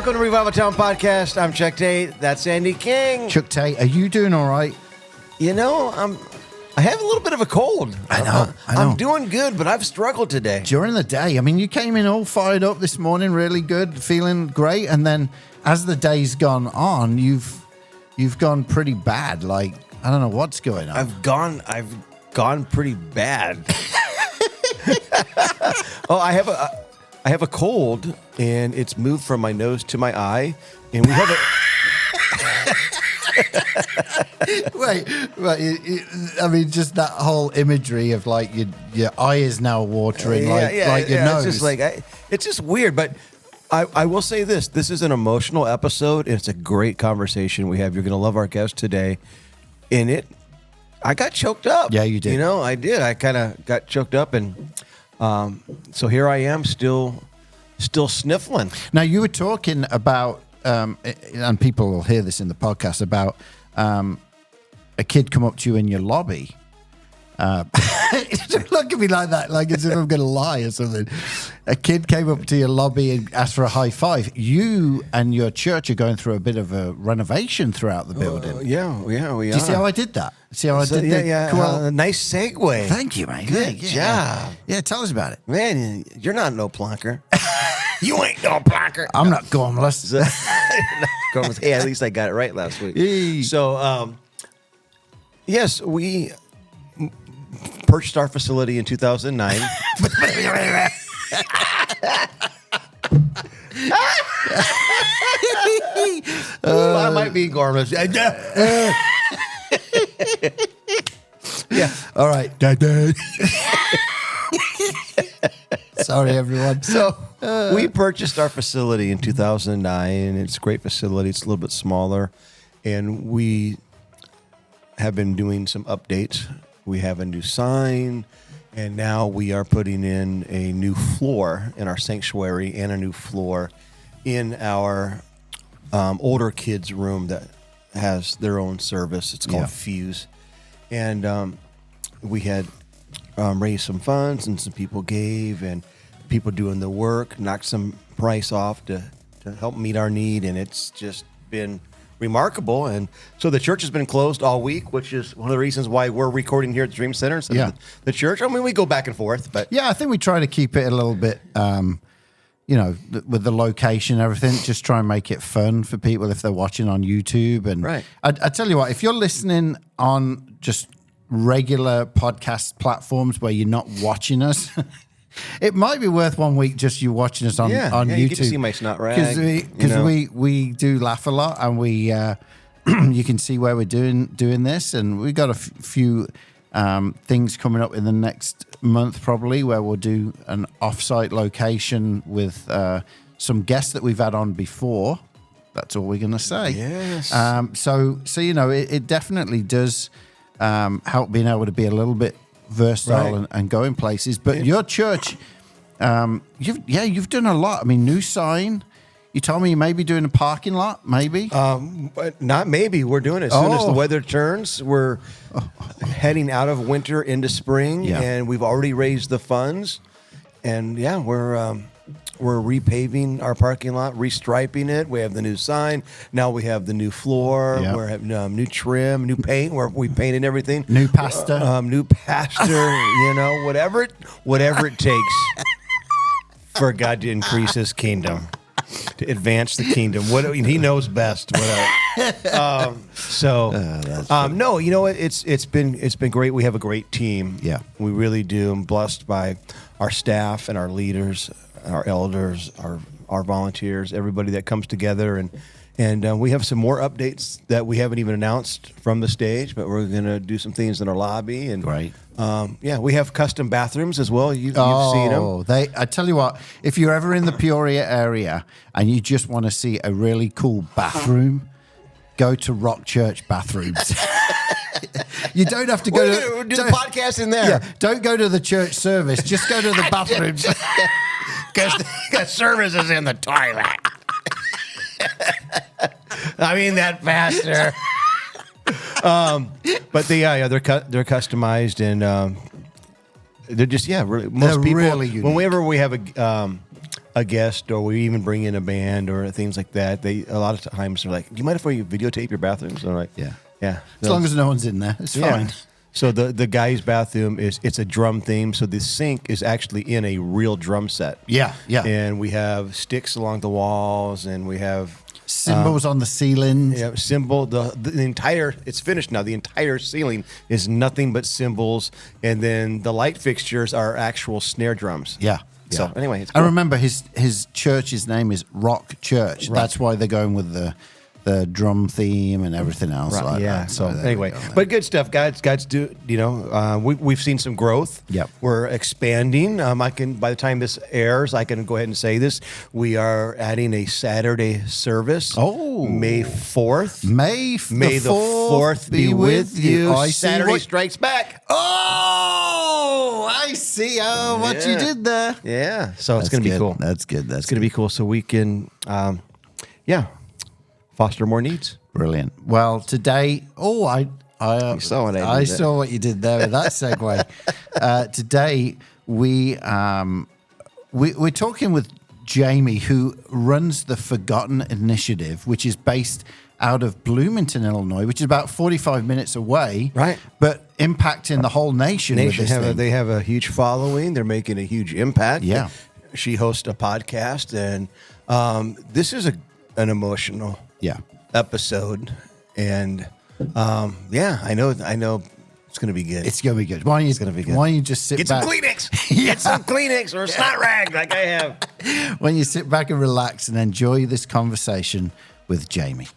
Welcome to Revival Town Podcast. I'm Chuck Tate. That's Andy King. Chuck Tate, are you doing all right? You know, I have a little bit of a cold. I know. I'm doing good, but I've struggled today. During the day, I mean, you came in all fired up this morning, really good, feeling great, and then as the day's gone on, you've gone pretty bad. Like, I don't know what's going on. I've gone pretty bad. Oh, I have a cold, and it's moved from my nose to my eye, and we have a. Wait. I mean, just that whole imagery of like your eye is now watering, like your nose. It's just it's just weird, but I will say this: this is an emotional episode, and it's a great conversation we have. You're going to love our guest today. I got choked up. Yeah, you did. You know, I did. I kind of got choked up, and so here I am, still sniffling. Now, you were talking about, and people will hear this in the podcast, about a kid come up to you in your lobby. Don't look at me like that, like as if I'm going to lie or something. A kid came up to your lobby and asked for a high five. You and your church are going through a bit of a renovation throughout the building. Yeah, we are. Do you see how I did that? See how I did that? Yeah. Cool. Nice segue. Thank you, man. Good job. Yeah, tell us about it. Man, you're not no plonker. You ain't no plonker. I'm not gormless. Hey, at least I got it right last week. Hey. So, yes, we purchased our facility in 2009. I might be gormless. Yeah. All right. Sorry, everyone. So we purchased our facility in 2009. It's a great facility. It's a little bit smaller. And we have been doing some updates. We have a new sign. And now we are putting in a new floor in our sanctuary and a new floor in our older kids' room that has their own service. It's called Fuse. And we had raised some funds, and some people gave, and people doing the work knocked some price off to help meet our need, and it's just been remarkable. And so the church has been closed all week, which is one of the reasons why we're recording here at the Dream Center instead of the church. I mean, we go back and forth, but yeah, I think we try to keep it a little bit, with the location and everything, just try and make it fun for people if they're watching on YouTube. And right. I tell you what, if you're listening on just regular podcast platforms where you're not watching us, it might be worth 1 week just you watching us on YouTube. You get to see my snot rag. Because we do laugh a lot, and we you can see where we're doing this, and we got a few things coming up in the next month probably where we'll do an off-site location with some guests that we've had on before. That's all we're going to say. Yes. So it definitely does help being able to be a little bit versatile and go in places. But your church, you've done a lot. I mean, new sign. You told me you may be doing a parking lot, maybe? But not maybe. We're doing it as soon as the weather turns. We're heading out of winter into spring, and we've already raised the funds. And we're repaving our parking lot, restriping it. We have the new sign. Now we have the new floor. Yep. We're having new trim, new paint. We painted everything. New pastor. New pastor. Whatever it takes for God to increase His kingdom, to advance the kingdom. He knows best. No, it's been great. We have a great team. Yeah, we really do. I'm blessed by our staff and our leaders, our elders, our volunteers, everybody that comes together, and we have some more updates that we haven't even announced from the stage, but we're going to do some things in our lobby. And right. We have custom bathrooms as well. You've seen them. I tell you what, if you're ever in the Peoria area and you just want to see a really cool bathroom, go to Rock Church Bathrooms. You don't have to go to do the podcast in there. Yeah, don't go to the church service. Just go to the bathrooms. Because service is in the toilet. I mean that faster. But they're customized, and they're just really most they're people really unique. Whenever we have a guest, or we even bring in a band or things like that, a lot of times they're like, "Do you mind if we videotape your bathrooms?" And I'm like, yeah. As long as no one's in there, it's fine. So the guy's bathroom it's a drum theme. So the sink is actually in a real drum set. Yeah. And we have sticks along the walls, and we have cymbals on the ceiling. Yeah, cymbal. The entire, it's finished now. The entire ceiling is nothing but cymbals, and then the light fixtures are actual snare drums. Yeah. So anyway, it's cool. I remember his church's name is Rock Church. Right. That's why they're going with the drum theme and everything else. Right, like yeah. that. So anyway, but good stuff. God's do. We've seen some growth. Yep. We're expanding. By the time this airs, I can go ahead and say this. We are adding a Saturday service. Oh, May 4th. May the 4th be with you. Saturday strikes back. Oh, I see. Oh, what you did there. Yeah. So it's going to be cool. That's good. It's going to be cool. So we can, foster more needs. Brilliant. Well, today, I saw what I saw what you did there with that segue. Today, we're talking with Jami, who runs the Forgotten Initiative, which is based out of Bloomington, Illinois, which is about 45 minutes away. Right. But impacting the whole nation. With this thing. They have a huge following. They're making a huge impact. Yeah. She hosts a podcast, and this is an emotional episode. And I know it's going to be good. It's going to be good. Why don't you just sit back? Get some Kleenex. Get some Kleenex or a snot rag like I have. When you sit back and relax and enjoy this conversation with Jami.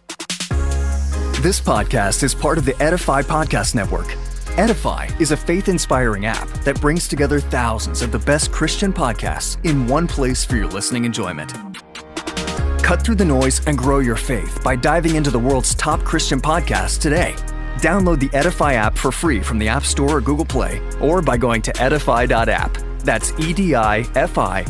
This podcast is part of the Edify Podcast Network. Edify is a faith-inspiring app that brings together thousands of the best Christian podcasts in one place for your listening enjoyment. Cut through the noise and grow your faith by diving into the world's top Christian podcasts today. Download the Edify app for free from the App Store or Google Play, or by going to edify.app. That's edifi.app.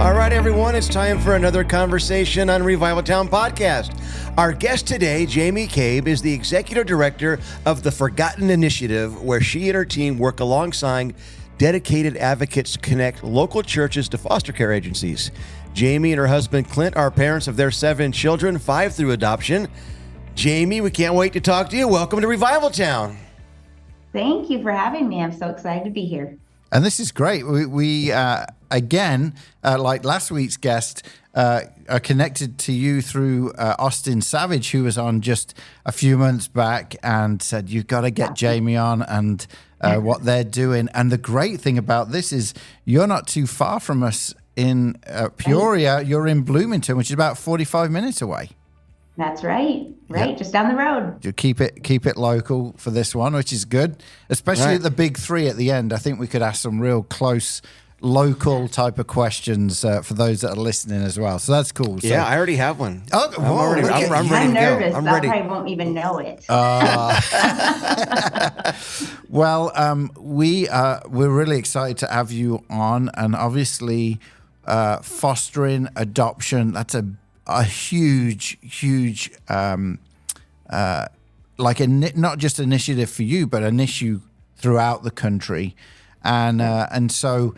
All right, everyone, it's time for another conversation on Revival Town Podcast. Our guest today, Jami Kaeb, is the executive director of the Forgotten Initiative, where she and her team work alongside dedicated advocates to connect local churches to foster care agencies. Jami and her husband, Clint, are parents of their 7 children, 5 through adoption. Jami, we can't wait to talk to you. Welcome to Revival Town. Thank you for having me. I'm so excited to be here. And this is great. We again, like last week's guest, are connected to you through Austin Savage, who was on just a few months back and said, you've got to get Jami on and what they're doing. And the great thing about this is you're not too far from us in Peoria. You're in Bloomington, which is about 45 minutes away. That's right. Right. Yep. Just down the road. You keep it local for this one, which is good, especially at the big 3 at the end. I think we could ask some real close local type of questions for those that are listening as well. So that's cool. So, yeah, I already have one. Oh, I'm ready to I'm nervous. go. I'm ready. ready. I won't even know it. Well, we're really excited to have you on, and obviously fostering adoption, that's a huge not just initiative for you, but an issue throughout the country. And so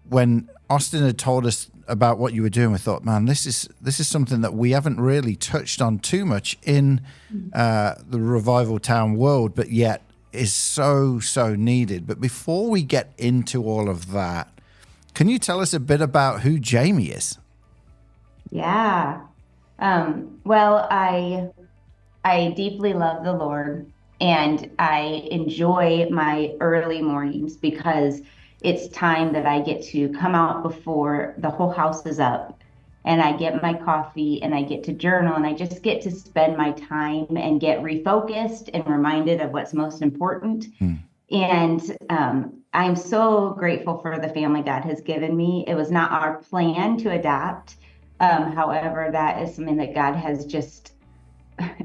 when Austin had told us about what you were doing, we thought, man, this is something that we haven't really touched on too much in the Revival Town world, but yet is so needed. But before we get into all of that, can you tell us a bit about who Jami is? Yeah. Well, I deeply love the Lord, and I enjoy my early mornings because it's time that I get to come out before the whole house is up, and I get my coffee and I get to journal, and I just get to spend my time and get refocused and reminded of what's most important. And I'm so grateful for the family God has given me. It was not our plan to adopt. However, that is something that God has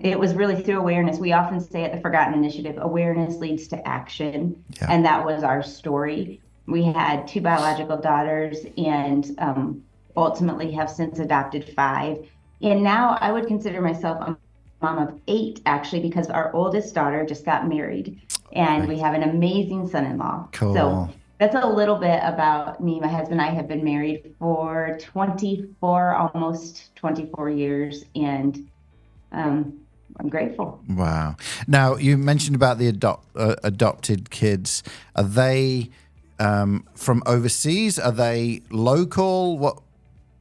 it was really through awareness. We often say at the Forgotten Initiative, awareness leads to action. Yeah. And that was our story. We had 2 biological daughters and ultimately have since adopted 5. And now I would consider myself a mom of 8, actually, because our oldest daughter just got married. and we have an amazing son-in-law. Cool. So that's a little bit about me. My husband and I have been married for almost 24 years, and I'm grateful. Wow. Now, you mentioned about the adopted kids. Are they from overseas? Are they local?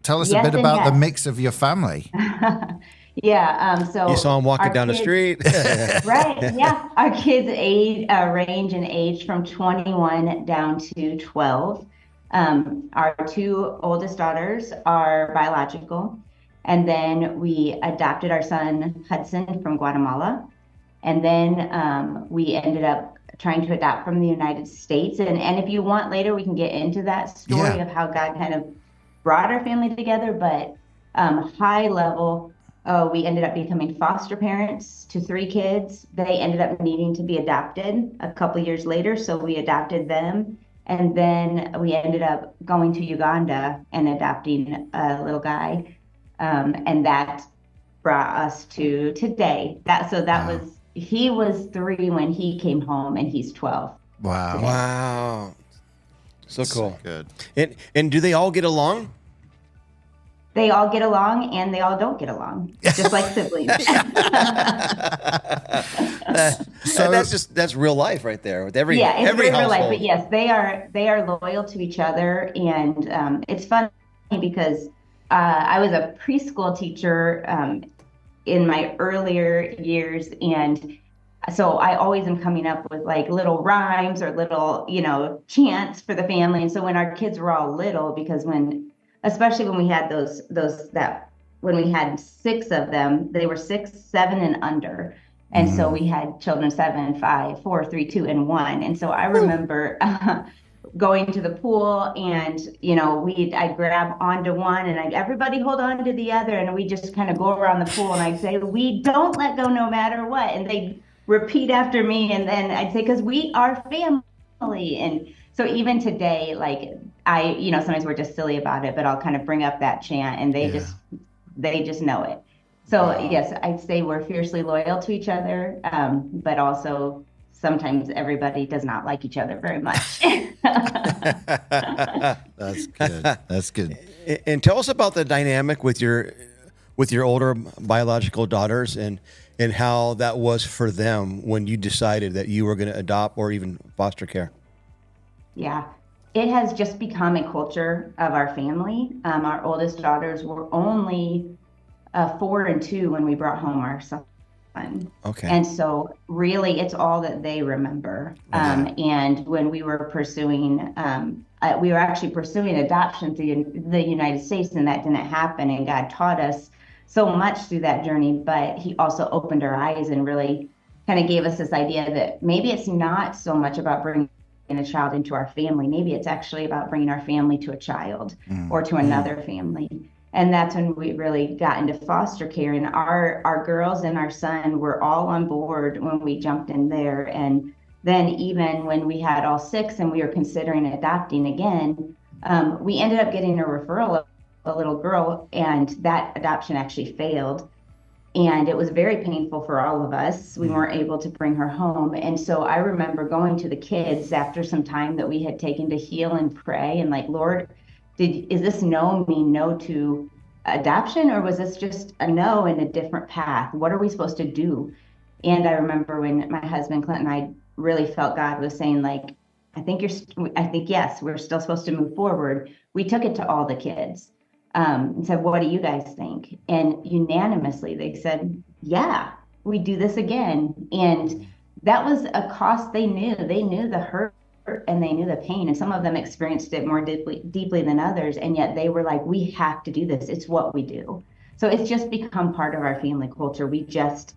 Tell us a Yes bit and about the yes. mix of your family. Yeah. So You saw him walking our down the kids- street. Right. Yeah. Our kids range in age from 21 down to 12. Our two oldest daughters are biological. And then we adopted our son, Hudson, from Guatemala. And then we ended up trying to adopt from the United States. And if you want later, we can get into that story of how God kind of brought our family together. But high level, we ended up becoming foster parents to 3 kids. They ended up needing to be adopted a couple years later, so we adopted them. And then we ended up going to Uganda and adopting a little guy. And that brought us to today. He was 3 when he came home, and he's 12. Wow. today. Wow. So cool. Good. And do they all get along? They all get along, and they all don't get along, just like siblings. So that's real life right there with every Yeah, it's every real life, household. but yes, they are loyal to each other, and it's funny because I was a preschool teacher in my earlier years, and so I always am coming up with like little rhymes or little, chants for the family. And so when our kids were all little, because especially when we had when we had 6 of them, they were 6, 7, and under. And so we had children 7, 5, 4, 3, 2, and 1. And so I remember going to the pool, and I'd grab onto one, and everybody hold on to the other, and we just kind of go around the pool, and I'd say, "We don't let go no matter what," and they'd repeat after me, and then I'd say, "Because we are family." And so even today, like sometimes we're just silly about it, but I'll kind of bring up that chant, and they just know it. So yes, I'd say we're fiercely loyal to each other, but also sometimes everybody does not like each other very much. That's good. That's good. And tell us about the dynamic with your older biological daughters and how that was for them when you decided that you were going to adopt or even foster care. Yeah, it has just become a culture of our family. Our oldest daughters were only 4 and 2 when we brought home our son. Okay. And so really it's all that they remember. And when we were actually pursuing adoption through the United States, and that didn't happen. And God taught us so much through that journey, but he also opened our eyes and really kind of gave us this idea that maybe it's not so much about bringing a child into our family. Maybe it's actually about bringing our family to a child or to another family. And that's when we really got into foster care. And our girls and our son were all on board when we jumped in there. And then even when we had all 6 and we were considering adopting again, we ended up getting a referral of a little girl, and that adoption actually failed. And it was very painful for all of us. We weren't able to bring her home. And so I remember going to the kids after some time that we had taken to heal and pray, and like, Lord, is this no mean no to adoption, or was this just a no in a different path? What are we supposed to do? And I remember when my husband Clint and I really felt God was saying, like, I think yes, we're still supposed to move forward. We took it to all the kids and said, what do you guys think? And unanimously they said, yeah, we do this again. And that was a cost they knew. They knew the hurt and they knew the pain, and some of them experienced it more deeply than others, and yet they were like, we have to do this. It's what we do. So it's just become part of our family culture. We just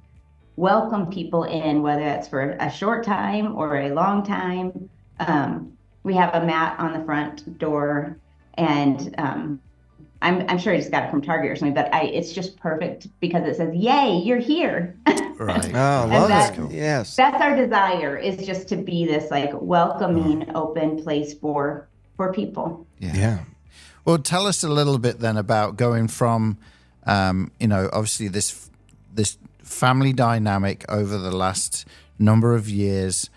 welcome people in, whether it's for a short time or a long time. We have a mat on the front door, and I'm sure I just got it from Target or something, but it's just perfect because it says, yay, you're here. Right. Oh, love that- it. Yes. That's our desire, is just to be this like welcoming, open place for people. Yeah. Well, tell us a little bit then about going from, obviously this family dynamic over the last number of years.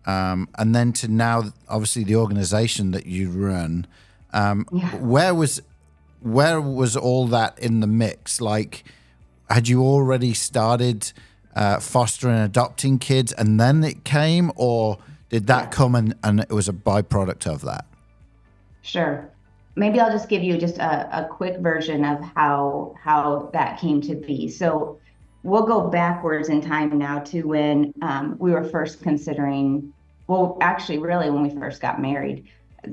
and then to now, obviously, the organization that you run. Yeah. Where was all that in the mix? Like, had you already started fostering and adopting kids, and then it came, or did that come and it was a byproduct of that? Sure. Maybe I'll just give you just a quick version of how that came to be. So we'll go backwards in time now to when we were first considering, well, actually, really, when we first got married,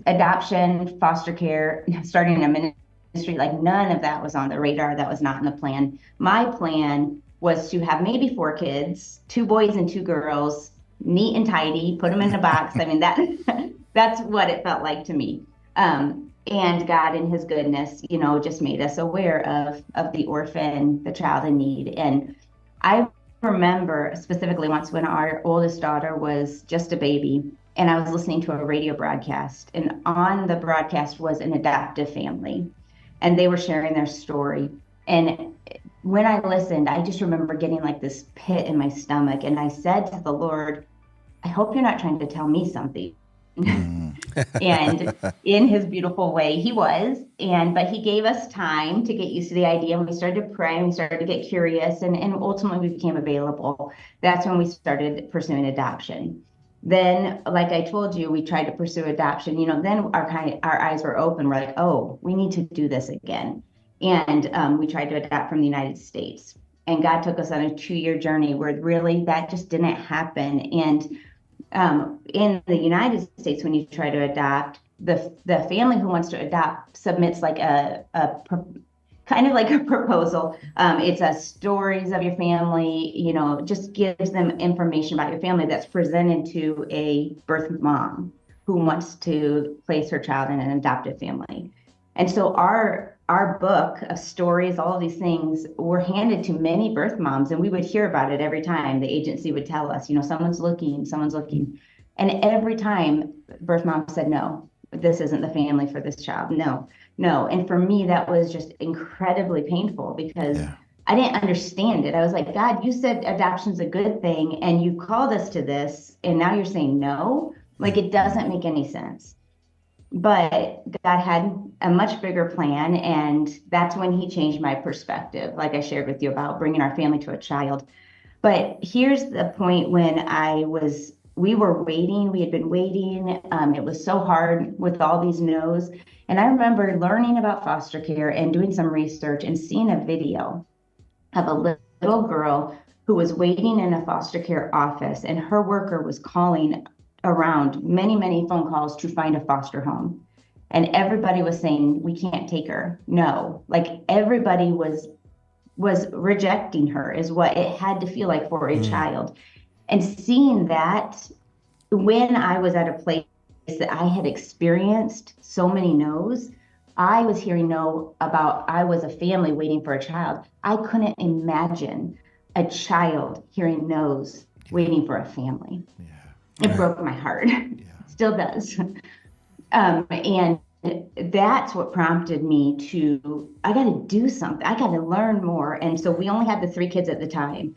adoption, foster care, starting a ministry, like none of that was on the radar. That was not in the plan. My plan was to have maybe 4 kids, 2 boys and 2 girls, neat and tidy, put them in a box. I mean, that's what it felt like to me. And God in his goodness, just made us aware of the orphan, the child in need. And I remember specifically once when our oldest daughter was just a baby, and I was listening to a radio broadcast, and on the broadcast was an adoptive family, and they were sharing their story. And when I listened, I just remember getting like this pit in my stomach, and I said to the Lord, I hope you're not trying to tell me something. And in his beautiful way, he was. But he gave us time to get used to the idea. And we started to pray and we started to get curious, and ultimately we became available. That's when we started pursuing adoption. Then, like I told you, we tried to pursue adoption. Then our eyes were open. We're like, oh, we need to do this again. And we tried to adopt from the United States. And God took us on a 2-year journey where really that just didn't happen. And in the United States, when you try to adopt, the family who wants to adopt submits like a kind of like a proposal. It's a stories of your family, just gives them information about your family that's presented to a birth mom who wants to place her child in an adoptive family. And so our book of stories, all of these things were handed to many birth moms, and we would hear about it every time. The agency would tell us, someone's looking. And every time birth mom said, no, this isn't the family for this child. No. And for me, that was just incredibly painful because I didn't understand it. I was like, God, you said adoption's a good thing, and you called us to this, and now you're saying no? Like, it doesn't make any sense. But God had a much bigger plan, and that's when he changed my perspective, like I shared with you about bringing our family to a child. But here's the point when we were waiting. We had been waiting. It was so hard with all these no's. And I remember learning about foster care and doing some research and seeing a video of a little girl who was waiting in a foster care office, and her worker was calling around many, many phone calls to find a foster home. And everybody was saying, we can't take her. No, like everybody was rejecting her is what it had to feel like for a child. And seeing that when I was at a place that I had experienced so many no's, I was hearing no about, I was a family waiting for a child. I couldn't imagine a child hearing no's waiting for a family. It broke my heart. Still does. And that's what prompted me to, I got to do something. I got to learn more. And so we only had the 3 kids at the time.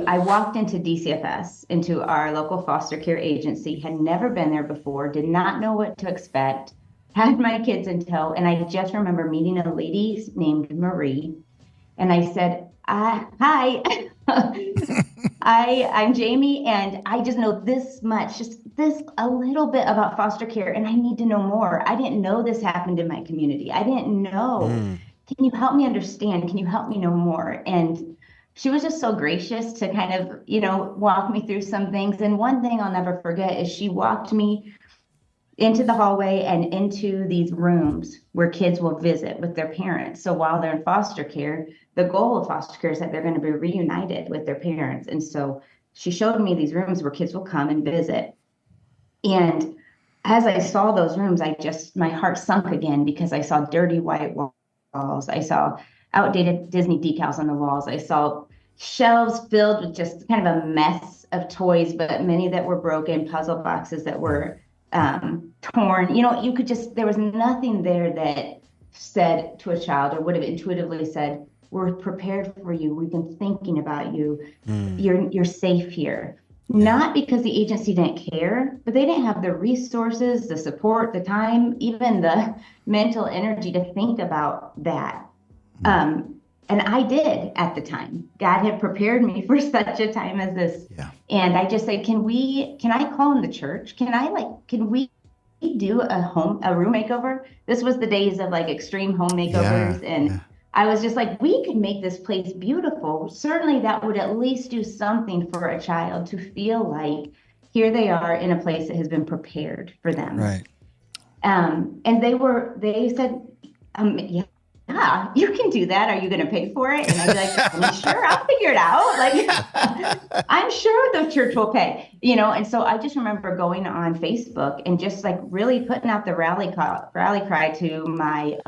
I walked into DCFS, into our local foster care agency, had never been there before, did not know what to expect, had my kids in tow. And I just remember meeting a lady named Marie. And I said, hi, I'm Jami, and I just know this much, just this a little bit about foster care, and I need to know more. I didn't know this happened in my community. I didn't know. Can you help me understand? Can you help me know more? And she was just so gracious to kind of, walk me through some things. And one thing I'll never forget is she walked me into the hallway and into these rooms where kids will visit with their parents. So while they're in foster care, the goal of foster care is that they're going to be reunited with their parents. And so she showed me these rooms where kids will come and visit. And as I saw those rooms, my heart sunk again because I saw dirty white walls. I saw outdated Disney decals on the walls. I saw shelves filled with just kind of a mess of toys, but many that were broken, puzzle boxes that were torn. There was nothing there that said to a child or would have intuitively said, we're prepared for you. We've been thinking about you. You're safe here. not because the agency didn't care, but they didn't have the resources, the support, the time, even the mental energy to think about that. And I did at the time. God had prepared me for such a time as this. Yeah. And I just said, can I call in the church? Can we do a room makeover? This was the days of like extreme home makeovers. And I was just like, we could make this place beautiful. Certainly that would at least do something for a child to feel like here they are in a place that has been prepared for them. Right. And they said, yeah, you can do that. Are you going to pay for it? And I'd be like, sure, I'll figure it out. Like, I'm sure the church will pay, And so I just remember going on Facebook and just like really putting out the rally cry to my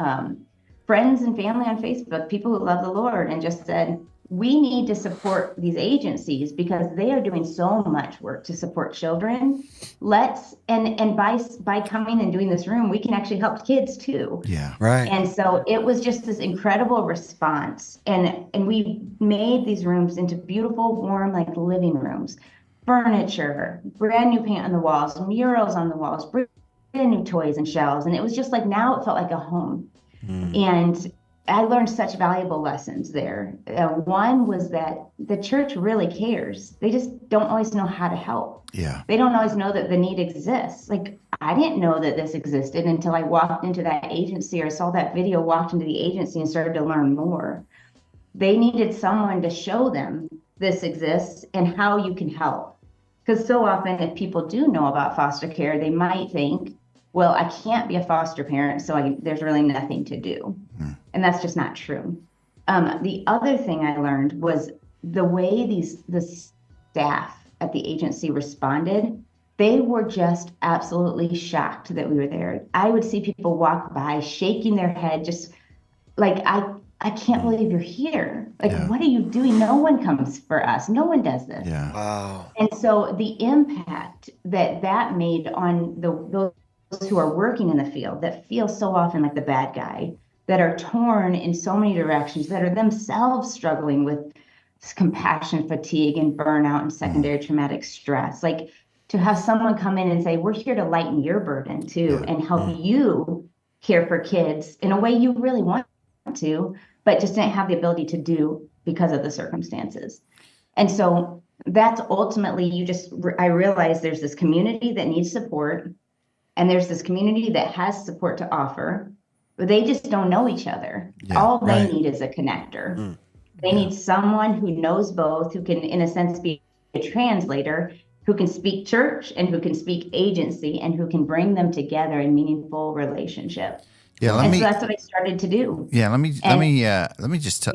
friends and family on Facebook, people who love the Lord, and just said, we need to support these agencies because they are doing so much work to support children. And by coming and doing this room, we can actually help kids too. Yeah. Right. And so it was just this incredible response. And we made these rooms into beautiful, warm, like living rooms, furniture, brand new paint on the walls, murals on the walls, brand new toys and shelves. And it was just like, now it felt like a home. And I learned such valuable lessons there. One was that the church really cares. They just don't always know how to help. Yeah. They don't always know that the need exists. Like, I didn't know that this existed until I walked into that agency or saw that video, walked into the agency and started to learn more. They needed someone to show them this exists and how you can help. Because so often if people do know about foster care, they might think, well, I can't be a foster parent, so there's really nothing to do. And that's just not true. The other thing I learned was the way the staff at the agency responded. They were just absolutely shocked that we were there. I would see people walk by shaking their head, just like, I can't believe you're here. Like, what are you doing? No one comes for us. No one does this. Yeah. Wow. And so the impact that made on those who are working in the field that feel so often like the bad guy, that are torn in so many directions, that are themselves struggling with compassion fatigue and burnout and secondary traumatic stress. Like, to have someone come in and say, we're here to lighten your burden too, and help you care for kids in a way you really want to, but just didn't have the ability to do because of the circumstances. And so that's ultimately, I realized there's this community that needs support. And there's this community that has support to offer, but they just don't know each other. All they need is a connector. They need someone who knows both, who can, in a sense, be a translator, who can speak church and who can speak agency, and who can bring them together in meaningful relationship. Yeah, so that's what I started to do. Yeah, let me just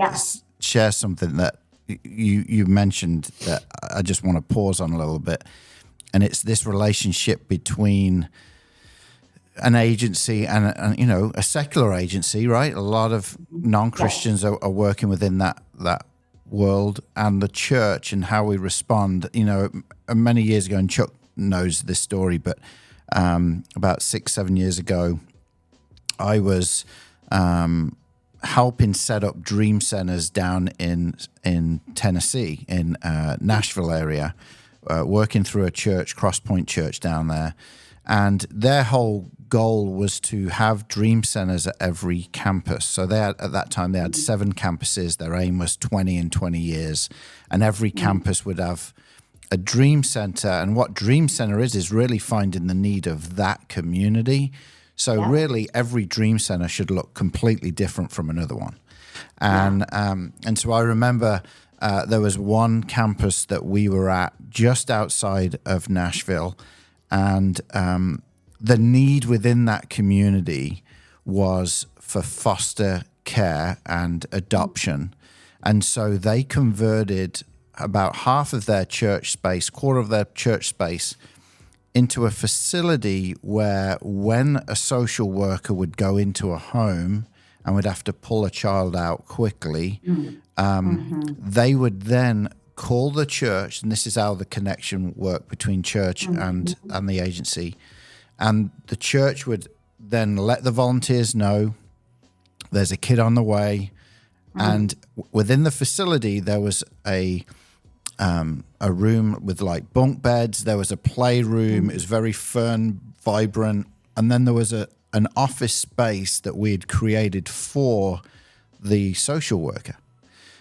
share something that you mentioned that I just want to pause on a little bit, and it's this relationship between an agency and a secular agency, right? A lot of non-Christians are working within that world, and the church and how we respond. Many years ago, and Chuck knows this story, but about 6-7 years ago, I was helping set up dream centers down in Tennessee, in Nashville area, working through a church, Cross Point Church down there, and their whole goal was to have dream centers at every campus. So at that time they had 7 campuses. Their aim was 20 in 20 years, and every campus would have a dream center. And what dream center is really finding the need of that community. So really every dream center should look completely different from another one. And so I remember there was one campus that we were at just outside of Nashville, and the need within that community was for foster care and adoption. And so they converted about half of their church space, quarter of their church space, into a facility where when a social worker would go into a home and would have to pull a child out quickly, they would then call the church, and this is how the connection worked between church and the agency. And the church would then let the volunteers know there's a kid on the way. And within the facility, there was a a room with like bunk beds. There was a playroom. It was very fun, vibrant. And then there was an office space that we had created for the social worker.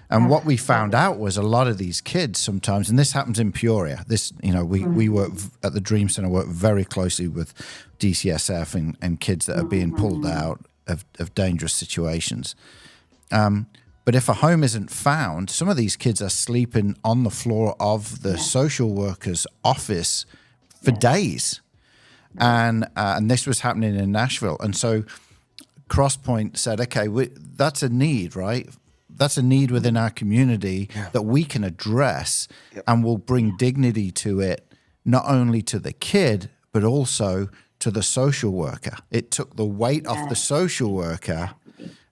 And what we found out was a lot of these kids sometimes, and this happens in Peoria. This, we work at the Dream Center, work very closely with DCSF and kids that are being pulled out of dangerous situations. But if a home isn't found, some of these kids are sleeping on the floor of the social worker's office for days. And this was happening in Nashville. And so Crosspoint said, okay, that's a need, right? That's a need within our community that we can address, and will bring dignity to it, not only to the kid, but also to the social worker. It took the weight off the social worker,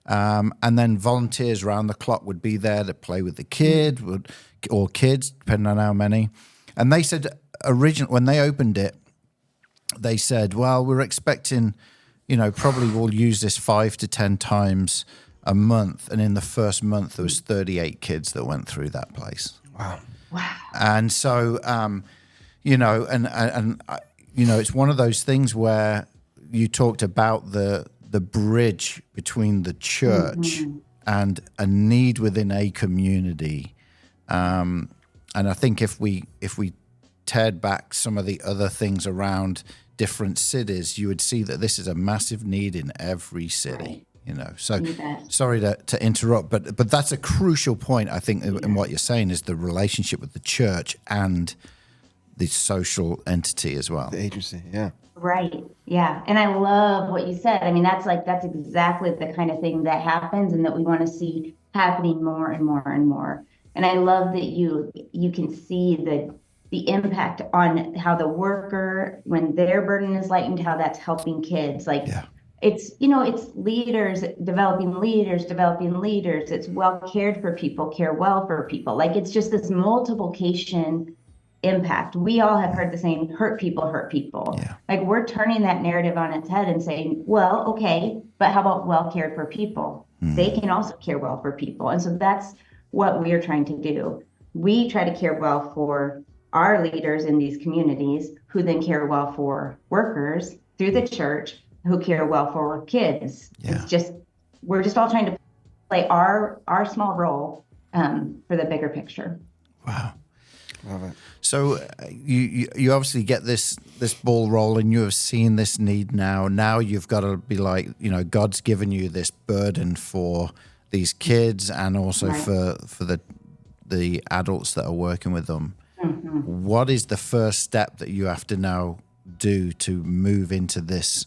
and then volunteers around the clock would be there to play with the kid, or kids, depending on how many. And they said, when they opened it, they said, well, we're expecting, probably we'll use this 5 to 10 times a month, and in the first month there was 38 kids that went through that place. Wow. And so, it's one of those things where you talked about the bridge between the church and a need within a community. And I think if we teared back some of the other things around different cities, you would see that this is a massive need in every city. So sorry to interrupt, but that's a crucial point, I think, in what you're saying, is the relationship with the church and the social entity as well. The agency, yeah. Right. Yeah. And I love what you said. I mean, that's exactly the kind of thing that happens and that we want to see happening more and more and more. And I love that you can see the impact on how the worker, when their burden is lightened, how that's helping kids. It's, it's leaders, developing leaders. It's well cared for people, care well for people. It's just this multiplication impact. We all have heard the same, hurt people. Yeah. We're turning that narrative on its head and saying, well, okay, but how about well cared for people? They can also care well for people. And so that's what we are trying to do. We try to care well for our leaders in these communities, who then care well for workers through the church, who care well for kids. Yeah. We're just all trying to play our small role for the bigger picture. Wow. Love it. So you obviously get this ball rolling. You have seen this need now. Now you've got to be like, God's given you this burden for these kids and also for the adults that are working with them. Mm-hmm. What is the first step that you have to now do to move into this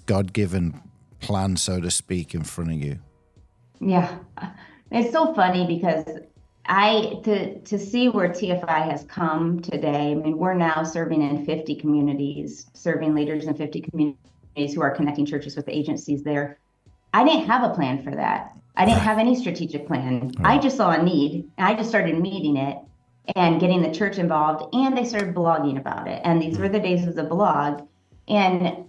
God-given plan, so to speak, in front of you? Yeah, it's so funny because to see where TFI has come today. I mean, we're now serving in 50 communities, serving leaders in 50 communities who are connecting churches with the agencies there. I didn't have a plan for that. I didn't have any strategic plan. Right. I just saw a need, and I just started meeting it and getting the church involved, and they started blogging about it. And these were the days of the blog. And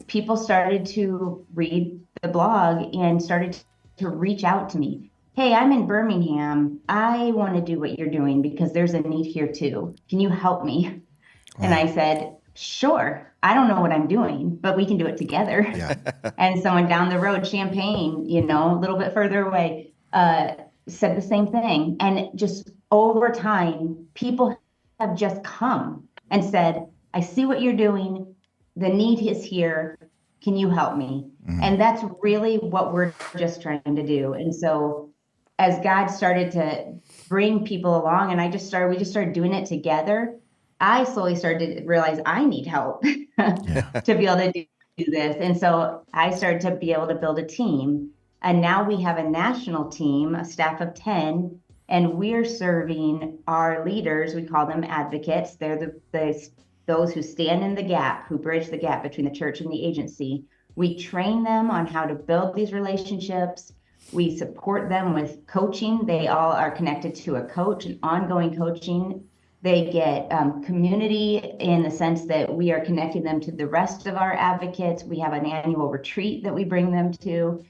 people started to read the blog and started to reach out to me. Hey, I'm in Birmingham. I want to do what you're doing because there's a need here too. Can you help me? Wow. And I said, sure. I don't know what I'm doing, but we can do it together. Yeah. And someone down the road, Champaign, a little bit further away, said the same thing. And just over time, people have just come and said, I see what you're doing. The need is here. Can you help me? Mm-hmm. And that's really what we're just trying to do. And so as God started to bring people along and we just started doing it together, I slowly started to realize I need help to be able to do this. And so I started to be able to build a team. And now we have a national team, a staff of 10, and we're serving our leaders. We call them advocates. They're those who stand in the gap, who bridge the gap between the church and the agency. We train them on how to build these relationships. We support them with coaching. They all are connected to a coach, an ongoing coaching. They get community in the sense that we are connecting them to the rest of our advocates. We have an annual retreat that we bring them to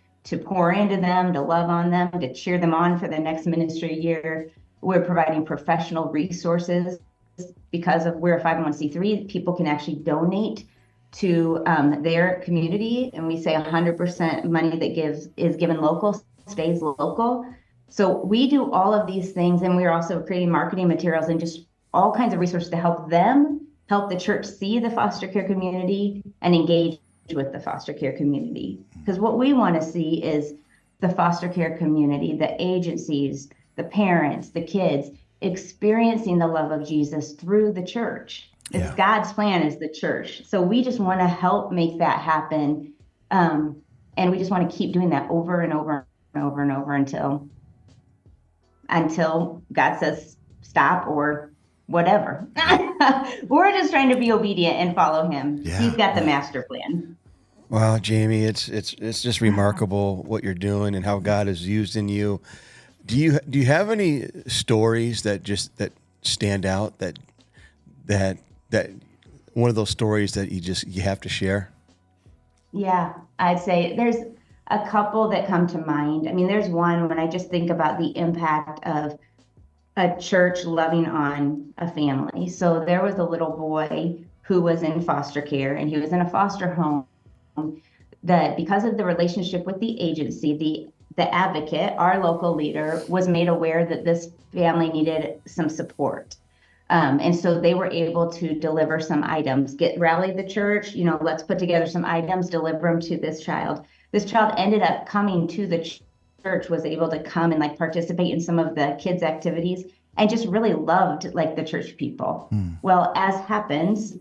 pour into them, to love on them, to cheer them on for the next ministry year. We're providing professional resources because of we're a 501c3. People can actually donate to their community, and we say 100% money that is given local stays local. So we do all of these things, and we're also creating marketing materials and just all kinds of resources to help the church see the foster care community and engage with the foster care community. Because what we want to see is the foster care community, the agencies, the parents, the kids experiencing the love of Jesus through the church. It's God's plan is the church. So we just want to help make that happen. And we just want to keep doing that over and over and over and over until God says stop or whatever. We're just trying to be obedient and follow him. He's got the master plan. Wow, Jami, it's just remarkable what you're doing and how God has used in you. Do you have any stories that stand out that one of those stories that you have to share? Yeah, I'd say there's a couple that come to mind. I mean, there's one when I just think about the impact of a church loving on a family. So there was a little boy who was in foster care, and he was in a foster home that because of the relationship with the agency, the advocate, our local leader, was made aware that this family needed some support. And so they were able to deliver some items, rally the church, let's put together some items, deliver them to this child. This child ended up coming to the church, was able to come and participate in some of the kids' activities and just really loved the church people. Well, as happens,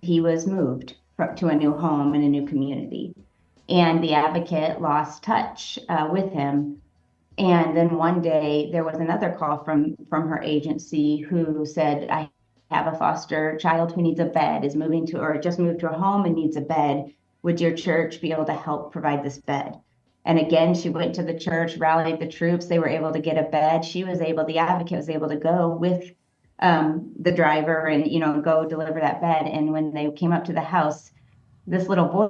he was moved to a new home and a new community. And the advocate lost touch with him. And then one day there was another call from her agency who said, I have a foster child who needs a bed, just moved to a home and needs a bed. Would your church be able to help provide this bed? And again, she went to the church, rallied the troops. They were able to get a bed. The advocate was able to go with the driver and, go deliver that bed. And when they came up to the house, this little boy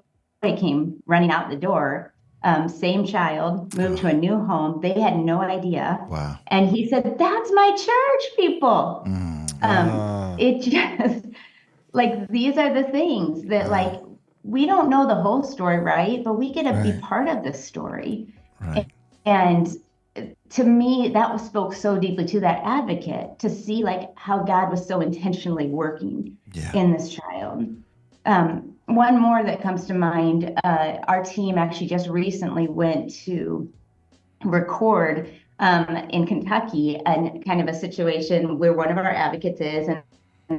came running out the door. Same child, moved to a new home. They had no idea. Wow. And he said, that's my church people. It just these are the things that we don't know the whole story, right? But we get to be part of the story. Right. And to me, that spoke so deeply to that advocate to see how God was so intentionally working in this child. One more that comes to mind, our team actually just recently went to record in Kentucky and kind of a situation where one of our advocates is, and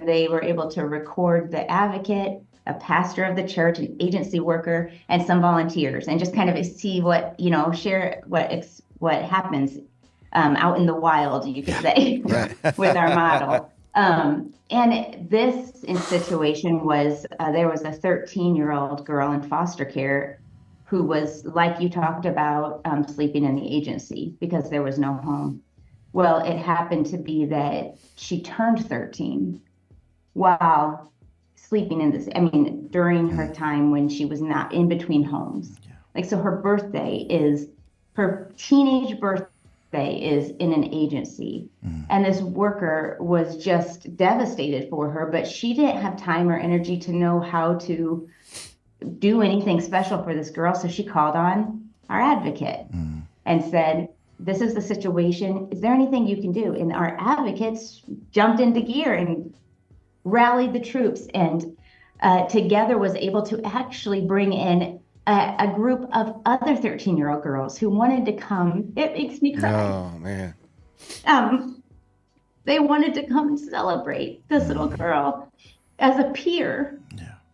they were able to record the advocate, a pastor of the church, an agency worker, and some volunteers, and just kind of see what, share what happens out in the wild, you could say, with our model. And this situation was, there was a 13-year-old girl in foster care who was, like you talked about, sleeping in the agency because there was no home. Well, it happened to be that she turned 13 while sleeping during her time when she was not in between homes. So her teenage birthday is in an agency. And this worker was just devastated for her, but she didn't have time or energy to know how to do anything special for this girl. So she called on our advocate and said, this is the situation. Is there anything you can do? And our advocates jumped into gear and rallied the troops and together was able to actually bring in a group of other 13-year-old girls who wanted to come. It makes me cry. Oh, man. They wanted to come and celebrate this little girl as a peer.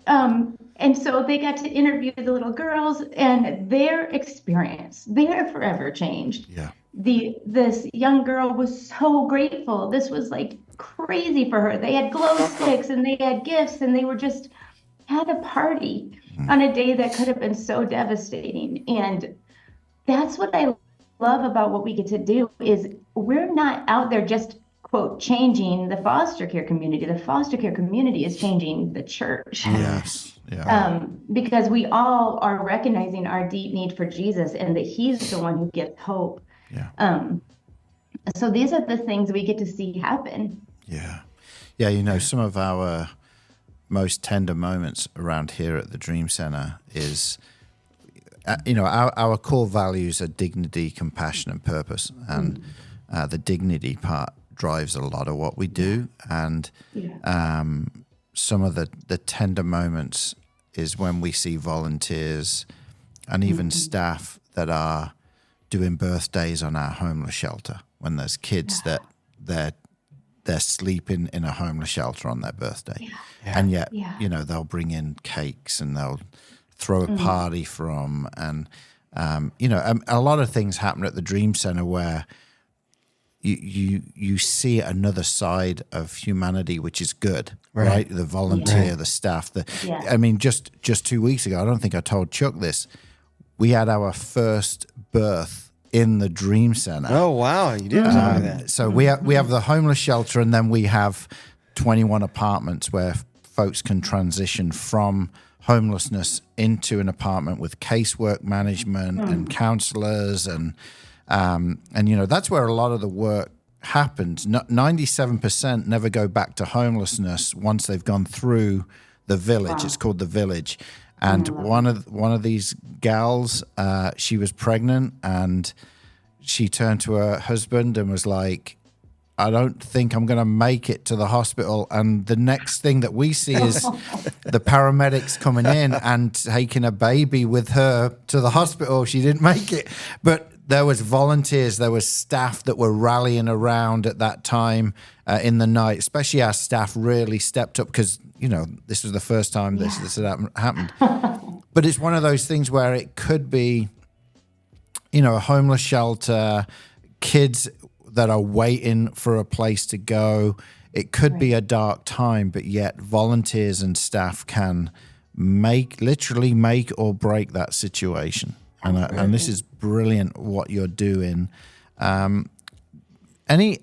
And so they got to interview the little girls, and their experience, they're forever changed. This young girl was so grateful. This was crazy for her. They had glow sticks and they had gifts, and they were just had a party on a day that could have been so devastating. And that's what I love about what we get to do is we're not out there just, quote, changing the foster care community. The foster care community is changing the church. Yes. Yeah. Because we all are recognizing our deep need for Jesus and that he's the one who gives hope. So these are the things we get to see happen. Yeah. Yeah, some of our most tender moments around here at the Dream Center is, our core values are dignity, compassion, and purpose. And the dignity part drives a lot of what we do. And some of the tender moments is when we see volunteers and even staff that are doing birthdays on our homeless shelter, when there's kids that they're sleeping in a homeless shelter on their birthday. And yet, they'll bring in cakes and they'll throw a party from, and, a lot of things happen at the Dream Center where you see another side of humanity, which is good, right? The volunteer, the staff. I mean, just 2 weeks ago, I don't think I told Chuck this, we had our first birth in the Dream Center. Oh, wow. You did tell me that. So we have the homeless shelter, and then we have 21 apartments where folks can transition from homelessness into an apartment with casework management and counselors. And that's where a lot of the work happens. 97% never go back to homelessness once they've gone through the village. It's called the village. And one of these gals, she was pregnant, and she turned to her husband and was like, I don't think I'm going to make it to the hospital. And the next thing that we see is the paramedics coming in and taking a baby with her to the hospital. She didn't make it. But there was volunteers, there was staff that were rallying around at that time in the night, especially our staff really stepped up because, this was the first time this had happened. But it's one of those things where it could be, a homeless shelter, kids that are waiting for a place to go. It could be a dark time, but yet volunteers and staff can literally make or break that situation. And this is brilliant what you're doing. Any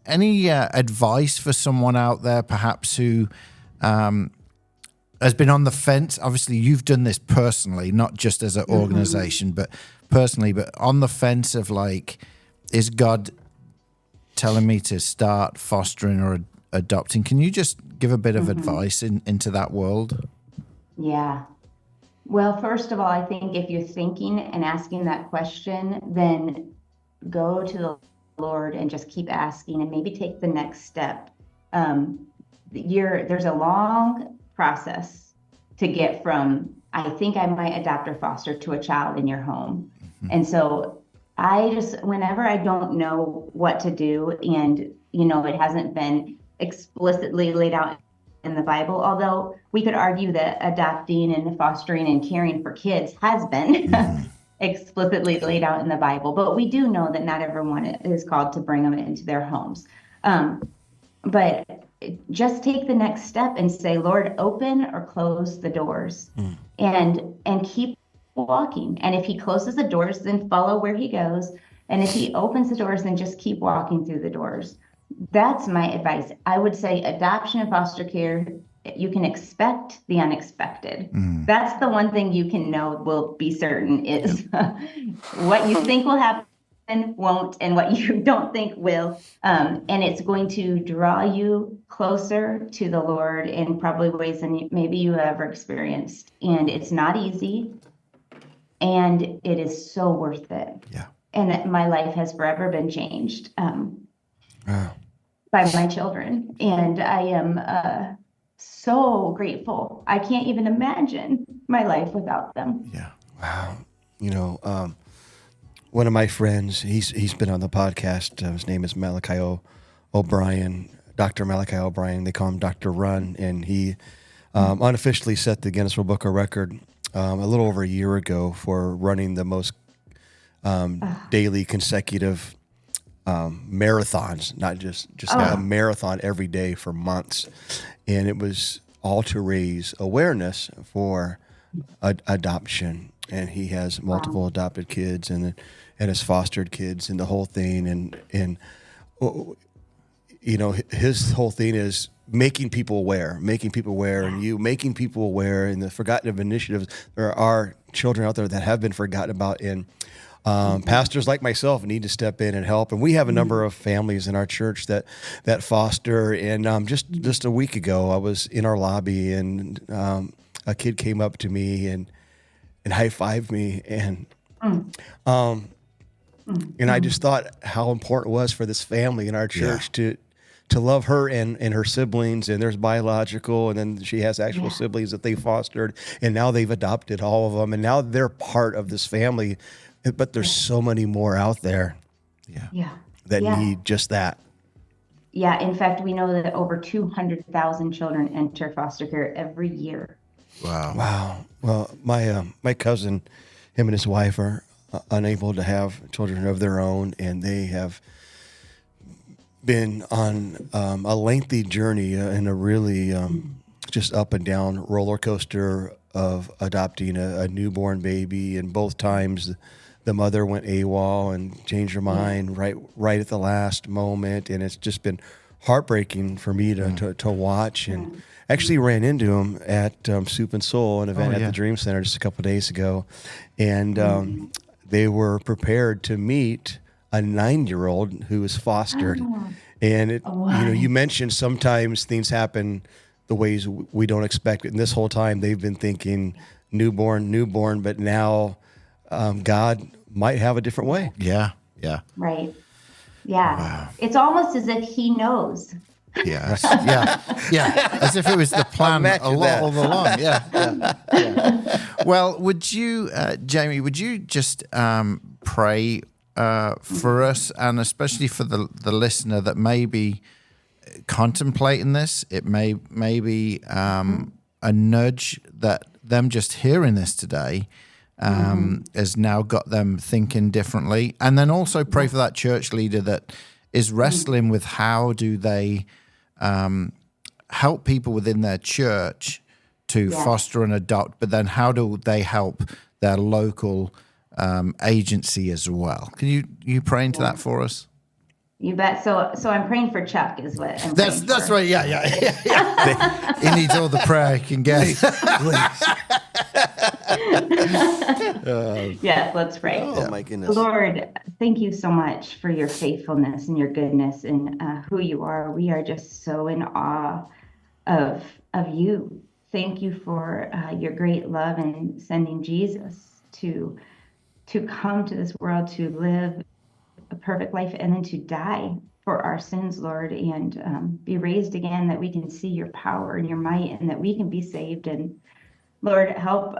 advice for someone out there, perhaps who has been on the fence? Obviously, you've done this personally, not just as an organization, but personally. But on the fence of is God telling me to start fostering or adopting? Can you just give a bit of advice into that world? Yeah. Well, first of all, I think if you're thinking and asking that question, then go to the Lord and just keep asking and maybe take the next step. There's a long process to get from, I think I might adopt or foster, to a child in your home. And so whenever I don't know what to do and, it hasn't been explicitly laid out in the Bible, although we could argue that adopting and fostering and caring for kids has been explicitly laid out in the Bible, but we do know that not everyone is called to bring them into their homes. But just take the next step and say, Lord, open or close the doors and keep walking. And if he closes the doors, then follow where he goes. And if he opens the doors, then just keep walking through the doors. That's my advice. I would say adoption and foster care, you can expect the unexpected. That's the one thing you can know will be certain is what you think will happen won't, and what you don't think will. And it's going to draw you closer to the Lord in probably ways than maybe you ever experienced. And it's not easy. And it is so worth it. Yeah. And my life has forever been changed by my children. And I am so grateful. I can't even imagine my life without them. Yeah. Wow. One of my friends, he's been on the podcast. His name is Malachi O'Brien, Dr. Malachi O'Brien. They call him Dr. Run. And he unofficially set the Guinness World Book of Record a little over a year ago for running the most daily consecutive marathons, not just a marathon every day for months. And it was all to raise awareness for adoption. And he has multiple adopted kids and his fostered kids and the whole thing. And his whole thing is making people aware, and making people aware in the forgotten of initiatives. There are children out there that have been forgotten about. And Pastors like myself need to step in and help. And we have a number of families in our church that foster. And just a week ago, I was in our lobby, and a kid came up to me and high-fived me. And I just thought how important it was for this family in our church to love her and her siblings. And there's biological, and then she has actual siblings that they fostered, and now they've adopted all of them, and now they're part of this family. But there's so many more out there that need just that. Yeah. In fact, we know that over 200,000 children enter foster care every year. Wow. Well, my cousin, him and his wife are unable to have children of their own, and they have been on a lengthy journey and a really just up and down roller coaster of adopting a newborn baby. And both times the mother went AWOL and changed her mind right at the last moment. And it's just been heartbreaking for me to watch. And actually ran into him at Soup and Soul, an event at the Dream Center just a couple of days ago. And they were prepared to meet a 9-year-old who was fostered. And you mentioned sometimes things happen the ways we don't expect it. And this whole time they've been thinking newborn, but now God might have a different way. Yeah. Right. Yeah. Wow. It's almost as if he knows. Yes. Yeah. As if it was the plan all along. Yeah. Well, would you, Jami, just pray for us, and especially for the listener that may be contemplating this? It may be a nudge that them just hearing this today has now got them thinking differently. And then also pray for that church leader that is wrestling with how do they help people within their church to foster and adopt, but then how do they help their local agency as well? Can you pray into that for us? You bet. So I'm praying for Chuck is what I'm That's for. right. Yeah. He needs all the prayer he can get. Yes, let's pray. Oh my goodness. Lord, thank you so much for your faithfulness and your goodness and who you are. We are just so in awe of you. Thank you for your great love and sending Jesus to come to this world to live a perfect life and then to die for our sins, Lord, and be raised again, that we can see your power and your might and that we can be saved. And Lord, help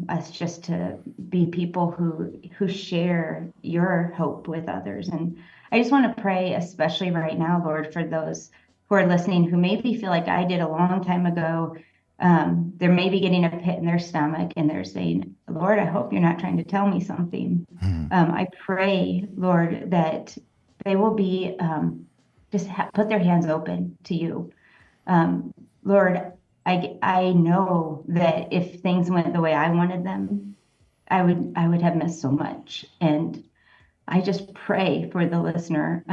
us just to be people who share your hope with others. And I just want to pray, especially right now, Lord, for those who are listening who maybe feel like I did a long time ago. They're maybe getting a pit in their stomach and they're saying, Lord, I hope you're not trying to tell me something. I pray, Lord, that they will be put their hands open to you. Lord, I know that if things went the way I wanted them, I would have missed so much. And I just pray for the listener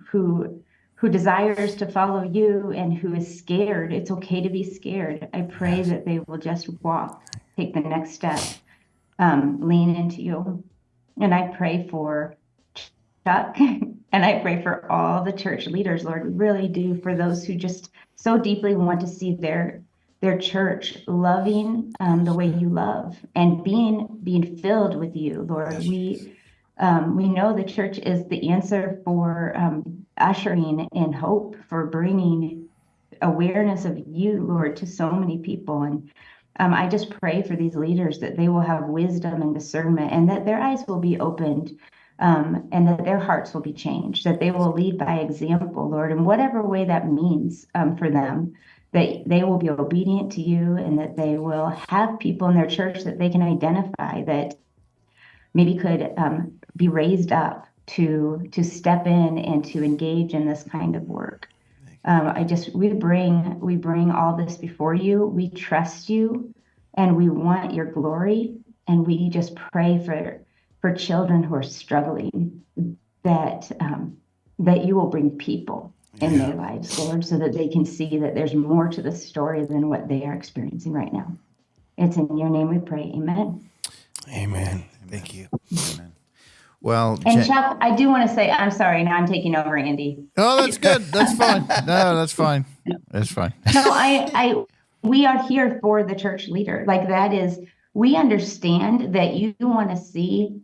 who desires to follow you and who is scared. It's okay to be scared. I pray that they will just take the next step, lean into you. And I pray for Chuck and I pray for all the church leaders, Lord, we really do, for those who just so deeply want to see their church loving the way you love and being filled with you, Lord. We know the church is the answer for ushering in hope, for bringing awareness of you, Lord, to so many people. And I just pray for these leaders that they will have wisdom and discernment and that their eyes will be opened and that their hearts will be changed, that they will lead by example, Lord, in whatever way that means for them, that they will be obedient to you and that they will have people in their church that they can identify that maybe could be raised up to step in and to engage in this kind of work. We bring all this before you. We trust you and we want your glory. And we just pray for children who are struggling that you will bring people in their lives, Lord, so that they can see that there's more to the story than what they are experiencing right now. It's in your name we pray. Amen. Amen. Thank you. Amen. Well, And Chuck, I do want to say, I'm sorry. Now I'm taking over, Andy. oh, that's good. That's fine. No, that's fine. That's fine. No, we are here for the church leader. Like that is, we understand that you want to see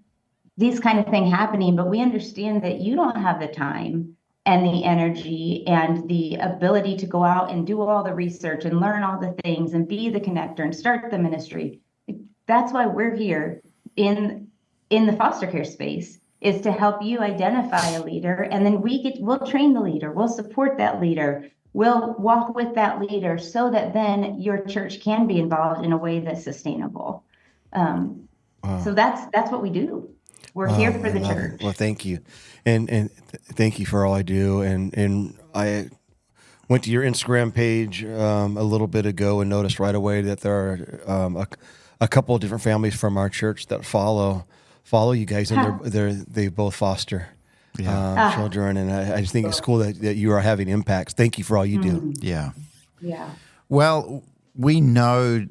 these kind of things happening, but we understand that you don't have the time and the energy and the ability to go out and do all the research and learn all the things and be the connector and start the ministry. That's why we're here in the foster care space, is to help you identify a leader, and then we'll train the leader, we'll support that leader, we'll walk with that leader so that then your church can be involved in a way that's sustainable. So that's what we do. We're here for the church. Well, thank you. And thank you for all I do. And I went to your Instagram page a little bit ago and noticed right away that there are a couple of different families from our church that follow you guys, and they both foster children. And I just think it's cool that you are having impacts. Thank you for all you do. Yeah. Yeah. Well, we know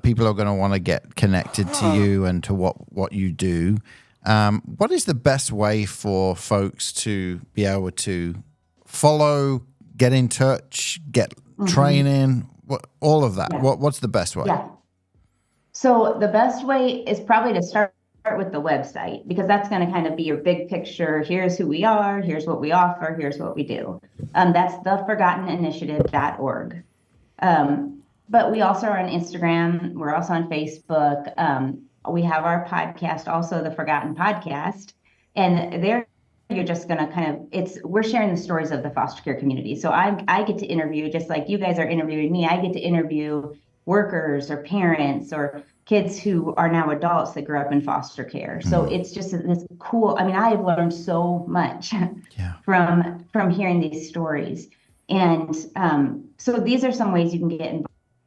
people are going to want to get connected to you and to what you do. What is the best way for folks to be able to follow, get in touch, get training, all of that? Yeah. What's the best way? Yeah. So the best way is probably to start with the website, because that's going to kind of be your big picture. Here's who we are. Here's what we offer. Here's what we do. That's theforgotteninitiative.org. But we also are on Instagram. We're also on Facebook. We have our podcast, also the Forgotten Podcast. And there you're just going to we're sharing the stories of the foster care community. So I get to interview, just like you guys are interviewing me, I get to interview workers or parents or kids who are now adults that grew up in foster care. So it's just this cool, I have learned so much from hearing these stories. And so these are some ways you can get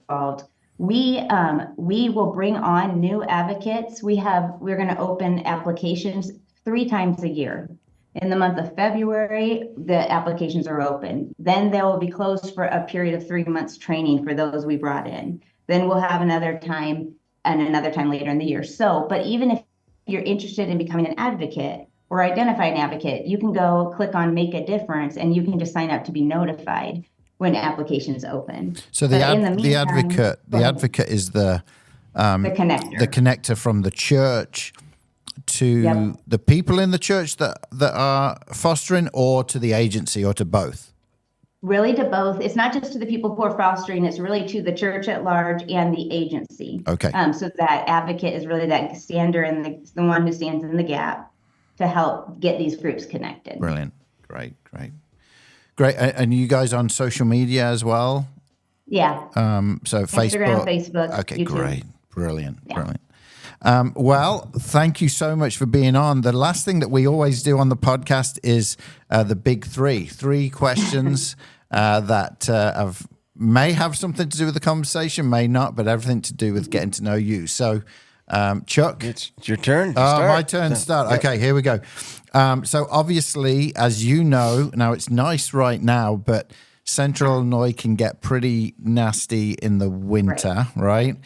involved. We will bring on new advocates. We're going to open applications 3 times a year. In the month of February, the applications are open. Then they will be closed for a period of 3 months training for those we brought in. Then we'll have another time and another time later in the year. So, but even if you're interested in becoming an advocate or identify an advocate, you can go click on Make a Difference, and you can just sign up to be notified when applications open. So the advocate is the connector from the church to the people in the church that are fostering, or to the agency, or to both? Really to both. It's not just to the people who are fostering, it's really to the church at large and the agency. Okay. So that advocate is really that stander and the one who stands in the gap to help get these groups connected. Brilliant. Great. And you guys on social media as well? Yeah. So Instagram, Facebook. Okay, YouTube. Great. Brilliant. Well, thank you so much for being on. The last thing that we always do on the podcast is the big 3. 3 questions that may have something to do with the conversation, may not, but everything to do with getting to know you. So, Chuck. It's your turn to start. My turn to start. Okay, here we go. So obviously, as you know, now it's nice right now, but Central Illinois can get pretty nasty in the winter, right?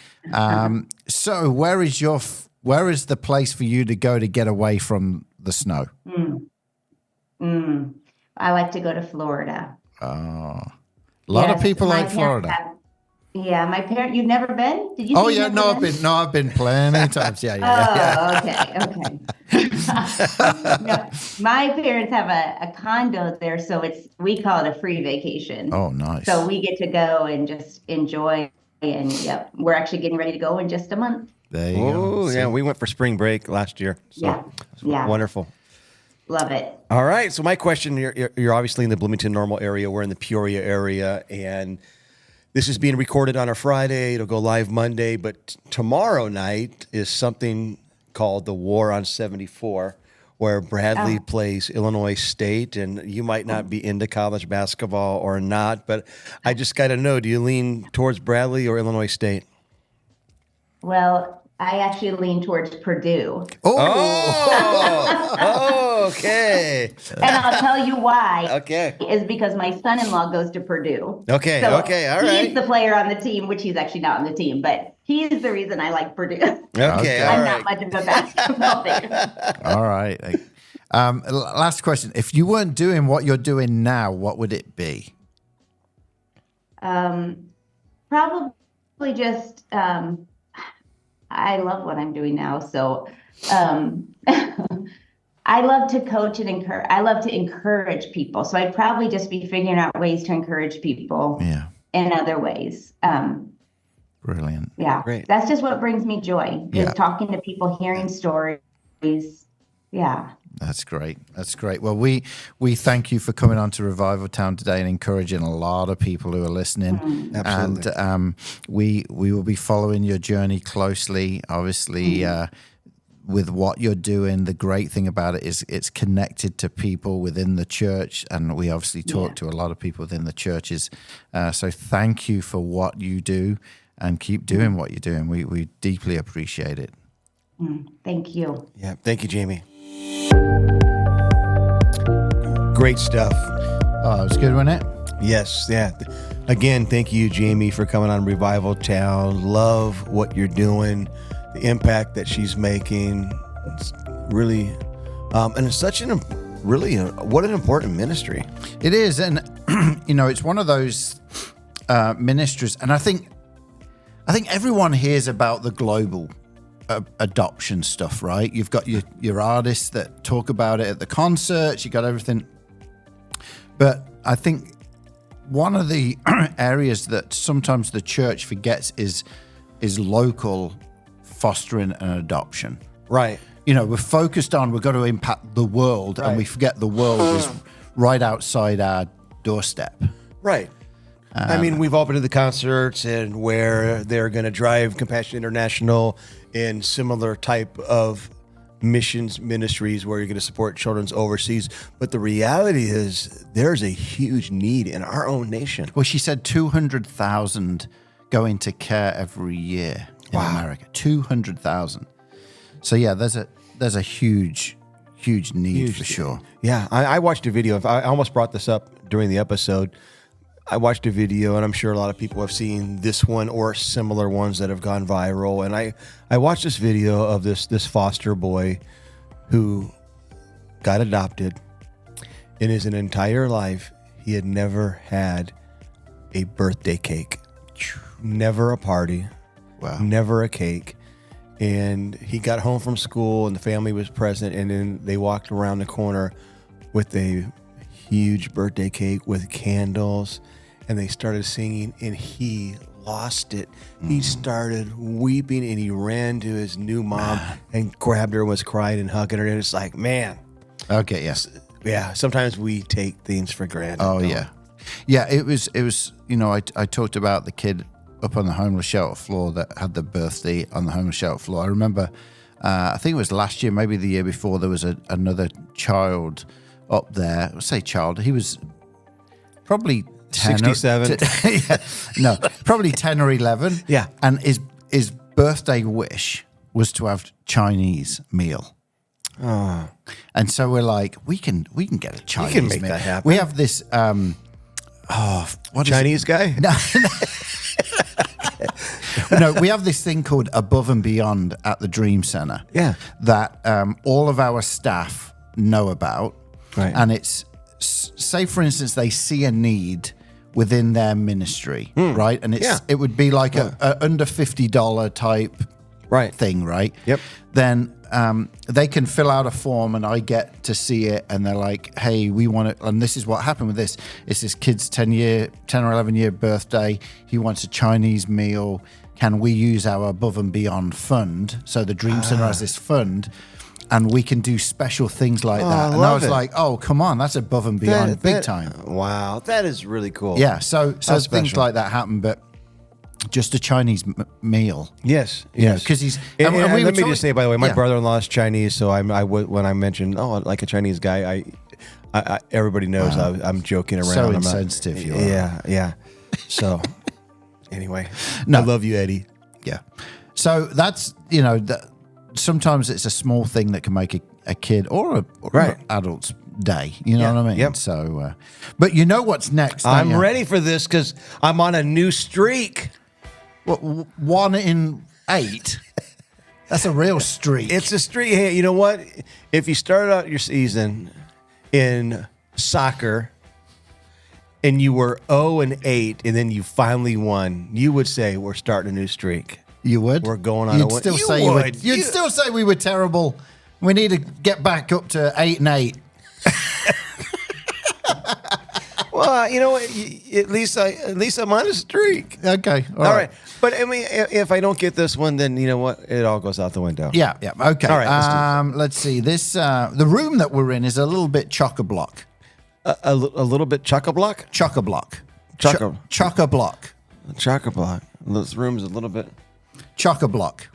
So where is the place for you to go to get away from the snow? I like to go to Florida. Oh, a lot of people like Florida. My parents. You've never been? Did you? Oh yeah, I've been plenty times. Yeah. Okay. No, my parents have a condo there, so we call it a free vacation. Oh, nice. So we get to go and just enjoy. And we're actually getting ready to go in just a month. There you go. Oh yeah, we went for spring break last year. So wonderful. Love it. All right. So my question: you're obviously in the Bloomington Normal area. We're in the Peoria area, and this is being recorded on a Friday. It'll go live Monday, but tomorrow night is something called the War on 74, where Bradley plays Illinois State, and you might not be into college basketball or not, but I just got to know, do you lean towards Bradley or Illinois State? Well, I actually lean towards Purdue. Oh, okay. And I'll tell you why. Okay. Is because my son-in-law goes to Purdue. Okay, So okay, all right. He's the player on the team, which he's actually not on the team, but He's the reason I like Purdue. Okay, all I'm right. not much of a basketball fan. All right. Last question. If you weren't doing what you're doing now, what would it be? Probably just I love what I'm doing now, so I love to coach and encourage. I love to encourage people, so I'd probably just be figuring out ways to encourage people in other ways. Brilliant. Yeah, Great. that's just what brings me joy. Yeah. Is talking to people, hearing stories. Yeah. That's great. That's great. Well, we thank you for coming on to Revival Town today and encouraging a lot of people who are listening. Absolutely. And we will be following your journey closely. Obviously, with what you're doing, the great thing about it is it's connected to people within the church, and we obviously talk to a lot of people within the churches. So thank you for what you do, and keep doing what you're doing. We deeply appreciate it. Thank you. Yeah. Thank you, Jamie. Great stuff. Oh, it was good, wasn't it? Yes. Yeah. Again, thank you, Jamie, for coming on Revival Town. Love what you're doing, the impact that she's making. It's really, and it's such what an important ministry. It is, and it's one of those ministries, and I think everyone hears about the global adoption stuff, right? You've got your artists that talk about it at the concerts. You got everything, but I think one of the areas that sometimes the church forgets is local fostering and adoption. Right. We're focused on we've got to impact the world, and we forget the world is right outside our doorstep. Right. I mean, we've all been to the concerts and where they're going to drive Compassion International and similar type of missions ministries where you're going to support children's overseas. But the reality is there's a huge need in our own nation. Well, she said 200,000 go into care every year in America. 200,000. So yeah, there's a huge need for sure. Yeah, I watched a video. I almost brought this up during the episode. I watched a video, and I'm sure a lot of people have seen this one or similar ones that have gone viral. And I watched this video of this foster boy who got adopted. In his entire life, he had never had a birthday cake, never a party, never a cake. And he got home from school, and the family was present, and then they walked around the corner with a huge birthday cake with candles, and they started singing, and he lost it. He started weeping, and he ran to his new mom and grabbed her and was crying and hugging her. And it's like, man. Okay, yes. Yeah, sometimes we take things for granted. Oh, yeah. Yeah, it was I talked about the kid up on the homeless shelter floor that had the birthday on the homeless shelter floor. I remember, I think it was last year, maybe the year before, there was another child up there. I say child, he was probably 10 67. Probably 10 or 11. Yeah. And his birthday wish was to have Chinese meal. Oh. And so we're like, we can get a Chinese can make meal. that happen. We have this what Chinese guy? No, we have this thing called Above and Beyond at the Dream Center. Yeah. That all of our staff know about. Right. And it's, say for instance, they see a need within their ministry, right? And it would be like a under $50 type thing, right? Yep. Then they can fill out a form, and I get to see it, and they're like, hey, we want it, and this is what happened with this. It's this kid's 10 or 11 year birthday. He wants a Chinese meal. Can we use our Above and Beyond fund? So the Dream Center has this fund, and we can do special things like that. And I was like, oh, come on, that's Above and Beyond big time. Wow, that is really cool. Yeah, so things special. like that happen, but just a Chinese meal. Yes, Because he's... And we were let me just say, by the way, my Yeah. brother-in-law is Chinese, so when I mentioned, like a Chinese guy, I everybody knows I'm joking around. So I'm insensitive you are. Yeah. So, anyway, No. I love you, Eddie. Yeah. So that's, sometimes it's a small thing that can make a kid or an adult's day. You know what I mean? Yep. So, but you know what's next? don't I'm you? ready for this because I'm on a new streak. What, 1 in 8? That's a real streak. It's a streak. Hey, you know what? If you started out your season in soccer and you were 0-8 and then you finally won, you would say we're starting a new streak. You would? We're going on You'd a win. still You say would. You'd still say we were terrible. We need to get back up to 8-8. Well, you know what? At least I'm on a streak. Okay. All right. But I mean, if I don't get this one, then you know what? It all goes out the window. Yeah. Okay. All right. Let's see. This the room that we're in is a little bit chock-a-block. A little bit chock-a-block? Chock-a-block. Chock-a- Chock-a-block. Chock-a-block. This room's a little bit... Chock-a-block.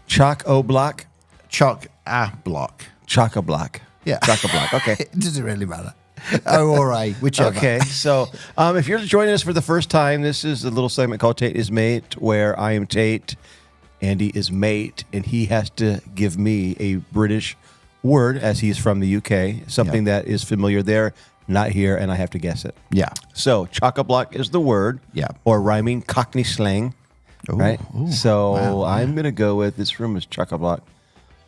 Chock-o-block? Chock-a-block. Chock-a-block. Yeah. Chock-a-block. Okay. It doesn't really matter. O or A, whichever. Okay, so if you're joining us for the first time, this is a little segment called Tate is Mate, where I am Tate, Andy is mate, and he has to give me a British word, as he's from the UK, something that is familiar there, not here, and I have to guess it. Yeah. So chock-a-block is the word, Yeah. or rhyming Cockney slang, right? ooh, So I'm going to go with, this room is chock-a-block.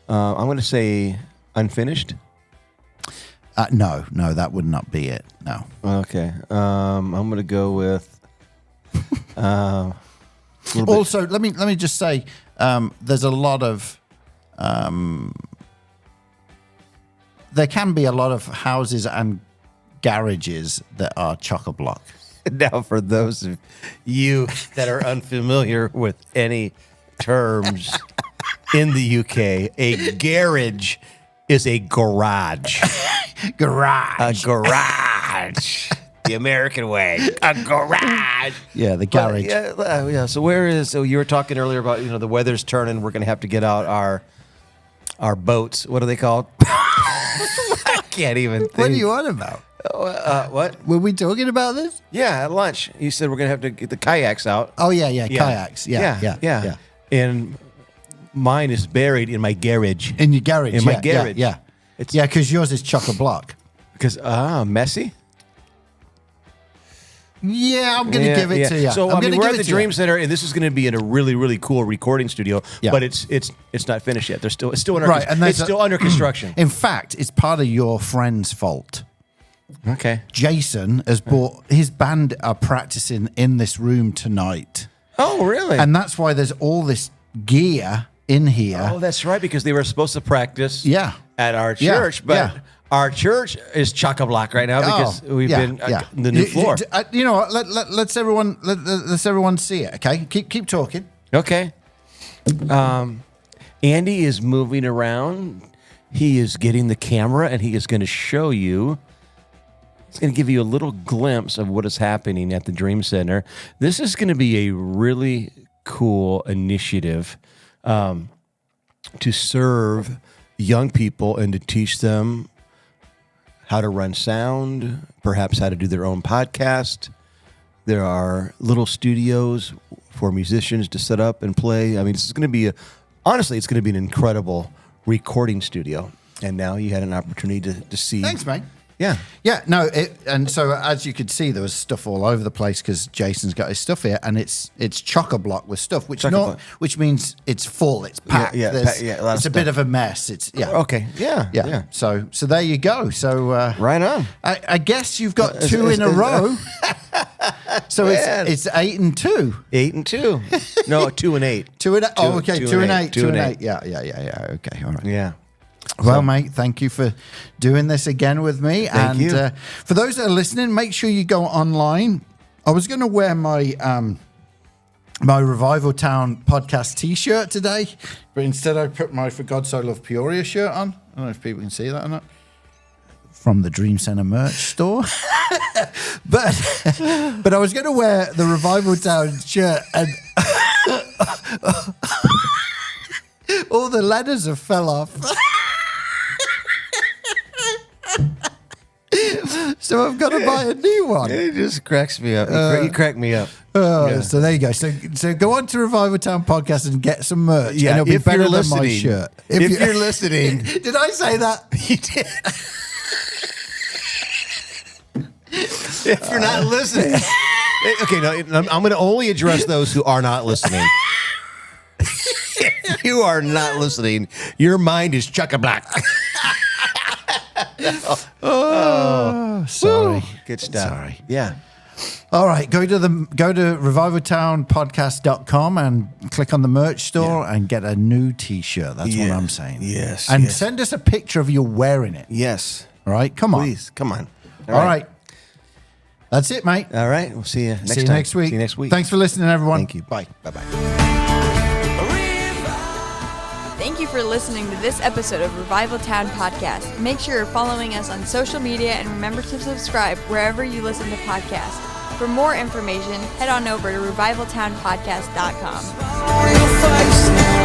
I'm going to say unfinished. No, that would not be it. No. Okay. I'm going to go with. Also, let me just say, there's a lot of. There can be a lot of houses and garages that are chock-a-block. Now, for those of you that are unfamiliar with any terms in the UK, a garage is a garage. Garage. A garage. The American way. A garage. Yeah, the garage. Yeah. So you were talking earlier about, the weather's turning. We're going to have to get out our boats. What are they called? I can't even think. What are you on about? What? Were we talking about this? Yeah, at lunch. You said we're going to have to get the kayaks out. Oh, yeah. Kayaks. Yeah. And mine is buried in my garage. In your garage. In my garage. Yeah. Because yours is chock-a-block. Because, messy? Yeah, I'm going to give it to you. So, we're at the Dream Center, and this is going to be in a really, really cool recording studio, but it's not finished yet. It's still under construction. In fact, it's part of your friend's fault. Okay. Jason has brought his band are practicing in this room tonight. Oh, really? And that's why there's all this gear in here. Oh, that's right, because they were supposed to practice at our church, but our church is chock-a-block right now because we've been the new floor. You know what? Let's everyone see it, okay? Keep talking. Okay. Andy is moving around. He is getting the camera, and he is going to show you. He's going to give you a little glimpse of what is happening at the Dream Center. This is going to be a really cool initiative to serve young people and to teach them how to run sound, perhaps how to do their own podcast. There are little studios for musicians to set up and play. I mean, this is going to be honestly, it's going to be an incredible recording studio. And now you had an opportunity to see. Thanks, mate. Yeah. Yeah, no, and so as you could see, there was stuff all over the place because Jason's got his stuff here, and it's chock-a-block with stuff, which means it's full, it's packed. It's a bit of a mess. Okay. Yeah. So there you go. So right on. I guess you've got two in a row. So it's 8 and 2. 8 and 2. No, 2 and 8. 2 and 8. Oh, okay. 2 and 8. 2 and 8. Yeah. Okay. All right. Yeah. Well, mate, thank you for doing this again with me. Thank you. For those that are listening, make sure you go online. I was going to wear my my Revival Town podcast T-shirt today, but instead I put my For God So Loved Peoria shirt on. I don't know if people can see that or not. From the Dream Center merch store. But I was going to wear the Revival Town shirt and all the letters have fell off. So I've got to buy a new one. It just cracks me up. You crack me up. So there you go. So go on to Revival Town Podcast and get some merch. Yeah, and it'll be if better you're than listening, my shirt. If you're listening. Did I say that? You did. If you're not listening, Okay, no, I'm going to only address those who are not listening. If you are not listening, your mind is chock-a-block. Sorry. Good stuff. Sorry. Yeah. All right, go to revivaltownpodcast.com and click on the merch store and get a new T-shirt. That's what I'm saying. Yes. And yes. send us a picture of you wearing it. Yes. All right, come on. Please, come on. All right. That's it, mate. All right. We'll see you next time. See you next week. See you next week. Thanks for listening, everyone. Thank you. Bye. Bye-bye. Thank you for listening to this episode of Revival Town Podcast. Make sure you're following us on social media and remember to subscribe wherever you listen to podcasts. For more information, head on over to revivaltownpodcast.com.